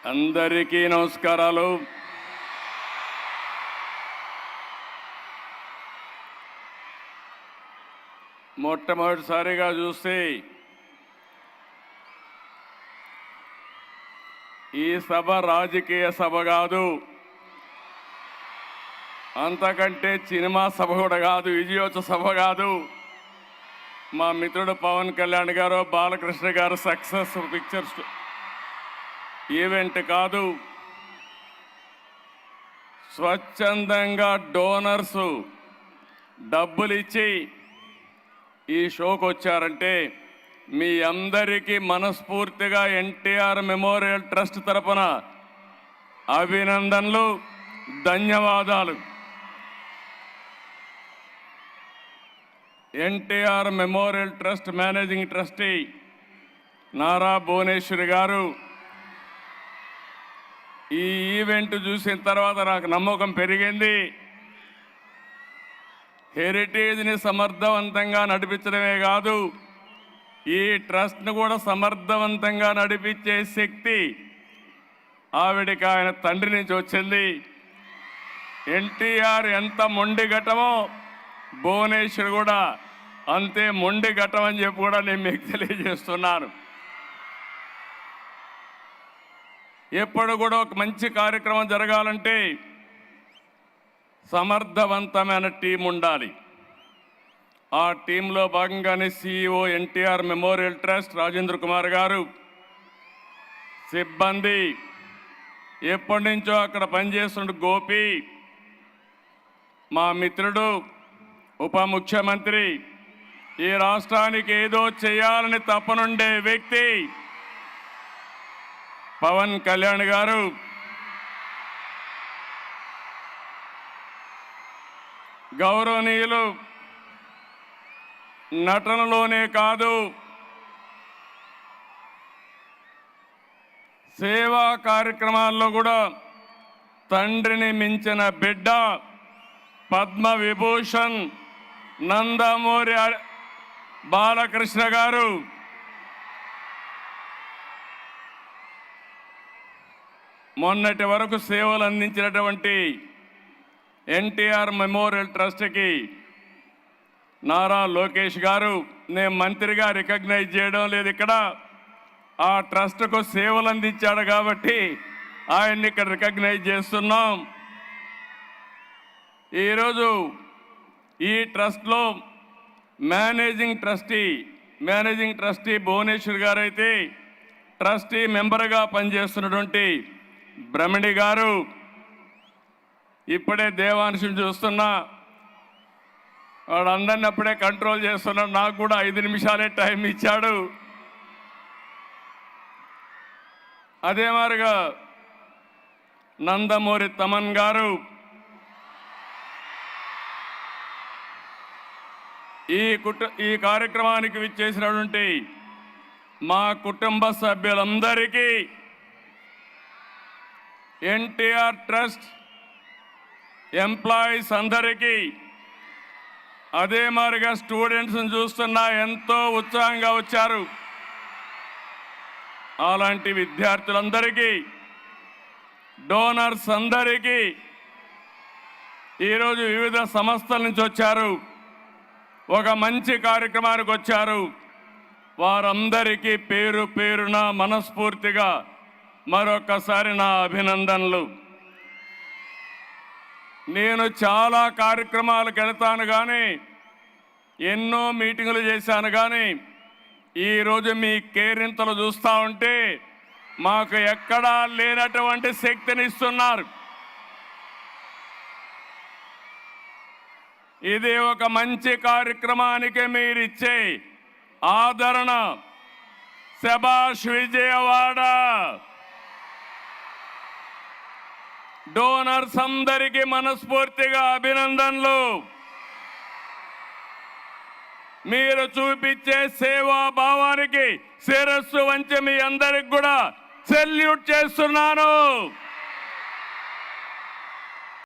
అందరికీ నమస్కారాలు. మొట్టమొదటిసారిగా చూస్తే ఈ సభ రాజకీయ సభ కాదు, అంతకంటే సినిమా సభ కూడా కాదు, విజయోత్సవ సభ కాదు. మా మిత్రుడు పవన్ కళ్యాణ్ గారు, బాలకృష్ణ గారు సక్సెస్ పిక్చర్స్ ఈవెంట్ కాదు. స్వచ్ఛందంగా డోనర్స్ డబ్బులు ఇచ్చి ఈ షోకి వచ్చారంటే మీ అందరికీ మనస్ఫూర్తిగా ఎన్టీఆర్ మెమోరియల్ ట్రస్ట్ తరపున అభినందనలు, ధన్యవాదాలు. NTR memorial trust managing trustee Nara Bhuvaneswari గారు ఈ ఈవెంట్ చూసిన తర్వాత నాకు నమ్మకం పెరిగింది. హెరిటేజ్ని సమర్థవంతంగా నడిపించడమే కాదు, ఈ ట్రస్ట్ను కూడా సమర్థవంతంగా నడిపించే శక్తి ఆవిడికి ఆయన తండ్రి నుంచి వచ్చింది. ఎన్టీఆర్ ఎంత మొండి ఘటమో భువనేశ్వర్ కూడా అంతే మొండి ఘటం అని చెప్పి కూడా నేను మీకు తెలియజేస్తున్నాను. ఎప్పుడు కూడా ఒక మంచి కార్యక్రమం జరగాలంటే సమర్థవంతమైన టీం ఉండాలి. ఆ టీంలో భాగంగానే CEO NTR memorial trust Rajendra Kumar గారు, సిబ్బంది, ఎప్పటి నుంచో అక్కడ పనిచేస్తున్న గోపి, మా మిత్రుడు ఉప ముఖ్యమంత్రి, ఈ రాష్ట్రానికి ఏదో చేయాలని తపనుండే వ్యక్తి పవన్ కళ్యాణ్ గారు, గౌరవనీయులు నటనలోనే కాదు సేవా కార్యక్రమాల్లో కూడా తండ్రిని మించిన బిడ్డ పద్మ విభూషణ్ నందమూరి బాలకృష్ణ గారు. మొన్నటి వరకు సేవలు అందించినటువంటి ఎన్టీఆర్ మెమోరియల్ ట్రస్ట్కి నారా లోకేష్ గారు నేను మంత్రిగా రికగ్నైజ్ చేయడం లేదు, ఇక్కడ ఆ ట్రస్ట్కు సేవలు అందించాడు కాబట్టి ఆయన్ని ఇక్కడ రికగ్నైజ్ చేస్తున్నాం. ఈరోజు ఈ ట్రస్ట్లో మేనేజింగ్ ట్రస్టీ భువనేశ్వర్ గారు అయితే ట్రస్టీ మెంబర్గా పనిచేస్తున్నటువంటి బ్రహ్మణి గారు, ఇప్పుడే దేవాంశుని చూస్తున్నా, వాడందరిని అప్పుడే కంట్రోల్ చేస్తున్నాడు. నాకు కూడా 5 నిమిషాలే టైం ఇచ్చాడు. అదే మాదిరిగా నందమూరి తమన్ గారు, ఈ కార్యక్రమానికి విచ్చేసినటువంటి మా కుటుంబ సభ్యులందరికీ, ఎన్టీఆర్ ట్రస్ట్ ఎంప్లాయీస్ అందరికీ, అదే మాదిరిగా స్టూడెంట్స్ని చూస్తున్నా ఎంతో ఉత్సాహంగా వచ్చారు. అలాంటి విద్యార్థులందరికీ, డోనర్స్ అందరికీ, ఈరోజు వివిధ సంస్థల నుంచి వచ్చారు, ఒక మంచి కార్యక్రమానికి వచ్చారు. వారందరికీ పేరు పేరున మనస్ఫూర్తిగా మరొకసారి నా అభినందనలు. నేను చాలా కార్యక్రమాలకు వెళ్తాను కానీ, ఎన్నో మీటింగులు చేశాను కానీ, ఈరోజు మీ కేరింతలు చూస్తూ ఉంటే మాకు ఎక్కడా లేనటువంటి శక్తిని ఇస్తున్నారు. ఇది ఒక మంచి కార్యక్రమానికి మీరిచ్చే ఆదరణ. శభాష్ విజయవాడ. డోనర్స్ అందరికీ మనస్ఫూర్తిగా అభినందనలు. మీరు చూపించే సేవా భావానికి శిరస్సు వంచి మీ అందరికి కూడా సెల్యూట్ చేస్తున్నాను.